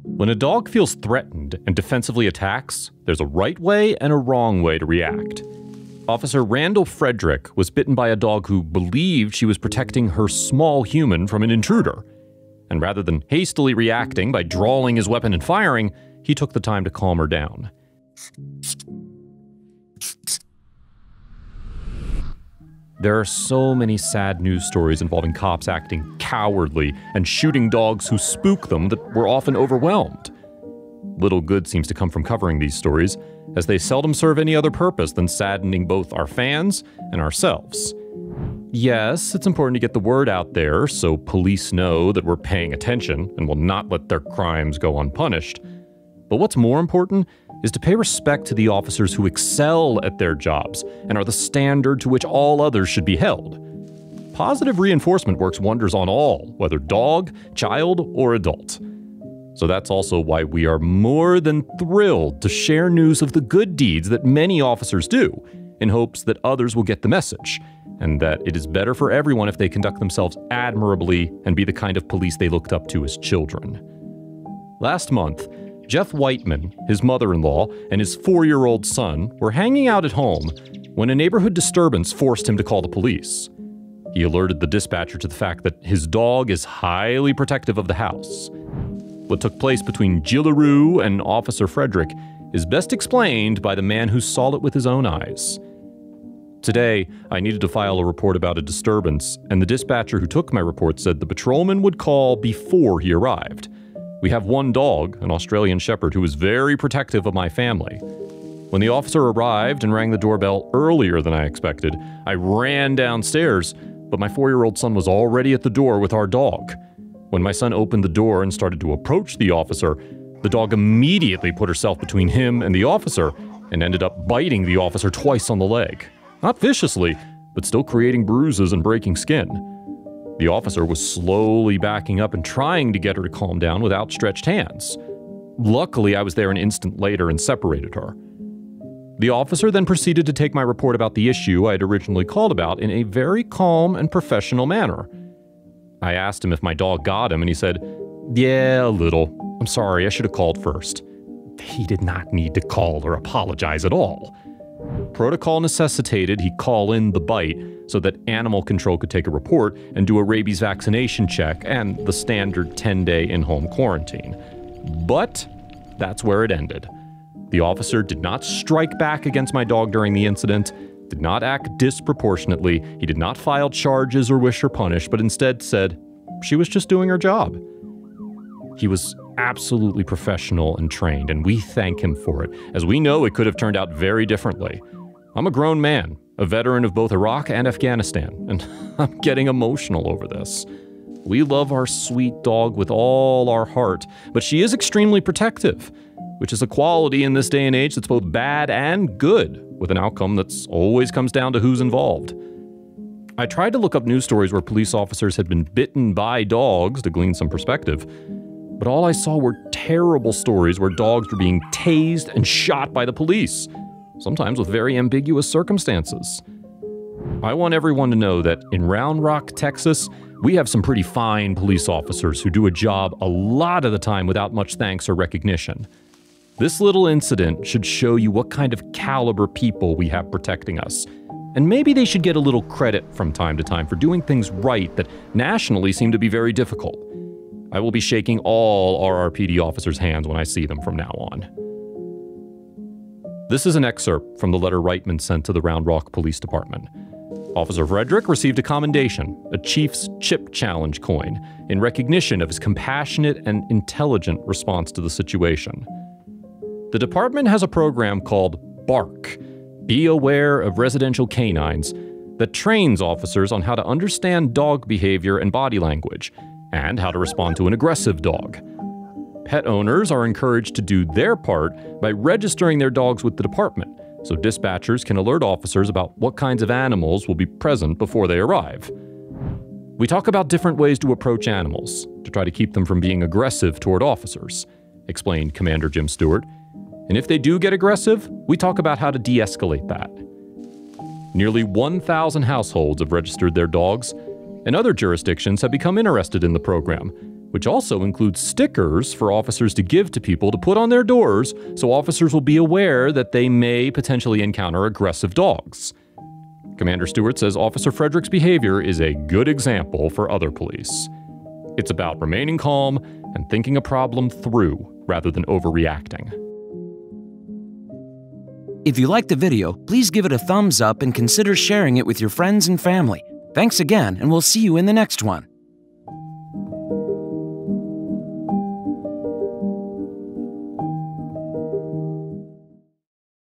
When a dog feels threatened and defensively attacks, there's a right way and a wrong way to react. Officer Randall Frederick was bitten by a dog who believed she was protecting her small human from an intruder. And rather than hastily reacting by drawing his weapon and firing, he took the time to calm her down. There are so many sad news stories involving cops acting cowardly and shooting dogs who spook them that we're often overwhelmed. Little good seems to come from covering these stories, as they seldom serve any other purpose than saddening both our fans and ourselves. Yes, it's important to get the word out there so police know that we're paying attention and will not let their crimes go unpunished. But what's more important is to pay respect to the officers who excel at their jobs and are the standard to which all others should be held. Positive reinforcement works wonders on all, whether dog, child, or adult. So that's also why we are more than thrilled to share news of the good deeds that many officers do, in hopes that others will get the message, and that it is better for everyone if they conduct themselves admirably and be the kind of police they looked up to as children. Last month, Jeff Whiteman, his mother-in-law, and his 4-year-old son were hanging out at home when a neighborhood disturbance forced him to call the police. He alerted the dispatcher to the fact that his dog is highly protective of the house. What took place between Jillaroo and Officer Frederick is best explained by the man who saw it with his own eyes. Today, I needed to file a report about a disturbance, and the dispatcher who took my report said the patrolman would call before he arrived. We have one dog, an Australian Shepherd, who is very protective of my family. When the officer arrived and rang the doorbell earlier than I expected, I ran downstairs, but my 4-year-old son was already at the door with our dog. When my son opened the door and started to approach the officer, the dog immediately put herself between him and the officer and ended up biting the officer twice on the leg. Not viciously, but still creating bruises and breaking skin. The officer was slowly backing up and trying to get her to calm down with outstretched hands. Luckily, I was there an instant later and separated her. The officer then proceeded to take my report about the issue I had originally called about in a very calm and professional manner. I asked him if my dog got him, and he said, "Yeah, a little. I'm sorry, I should have called first." He did not need to call or apologize at all. Protocol necessitated he call in the bite so that animal control could take a report and do a rabies vaccination check and the standard 10-day in-home quarantine. But that's where it ended. The officer did not strike back against my dog during the incident, did not act disproportionately, he did not file charges or wish her punished, but instead said she was just doing her job. He was absolutely professional and trained, and we thank him for it, as we know it could have turned out very differently. I'm a grown man, a veteran of both Iraq and Afghanistan, and I'm getting emotional over this. We love our sweet dog with all our heart, but she is extremely protective, which is a quality in this day and age that's both bad and good, with an outcome that's always comes down to who's involved. I tried to look up news stories where police officers had been bitten by dogs to glean some perspective, but all I saw were terrible stories where dogs were being tased and shot by the police, sometimes with very ambiguous circumstances. I want everyone to know that in Round Rock, Texas, we have some pretty fine police officers who do a job a lot of the time without much thanks or recognition. This little incident should show you what kind of caliber people we have protecting us. And maybe they should get a little credit from time to time for doing things right that nationally seem to be very difficult. I will be shaking all RRPD officers' hands when I see them from now on. This is an excerpt from the letter Reitman sent to the Round Rock Police Department. Officer Frederick received a commendation, a Chief's Chip Challenge coin, in recognition of his compassionate and intelligent response to the situation. The department has a program called BARK, Be Aware of Residential Canines, that trains officers on how to understand dog behavior and body language, and how to respond to an aggressive dog. Pet owners are encouraged to do their part by registering their dogs with the department, so dispatchers can alert officers about what kinds of animals will be present before they arrive. We talk about different ways to approach animals, to try to keep them from being aggressive toward officers, explained Commander Jim Stewart. And if they do get aggressive, we talk about how to de-escalate that. Nearly 1,000 households have registered their dogs, and other jurisdictions have become interested in the program, which also includes stickers for officers to give to people to put on their doors so officers will be aware that they may potentially encounter aggressive dogs. Commander Stewart says Officer Frederick's behavior is a good example for other police. It's about remaining calm and thinking a problem through rather than overreacting. If you liked the video, please give it a thumbs up and consider sharing it with your friends and family. Thanks again, and we'll see you in the next one.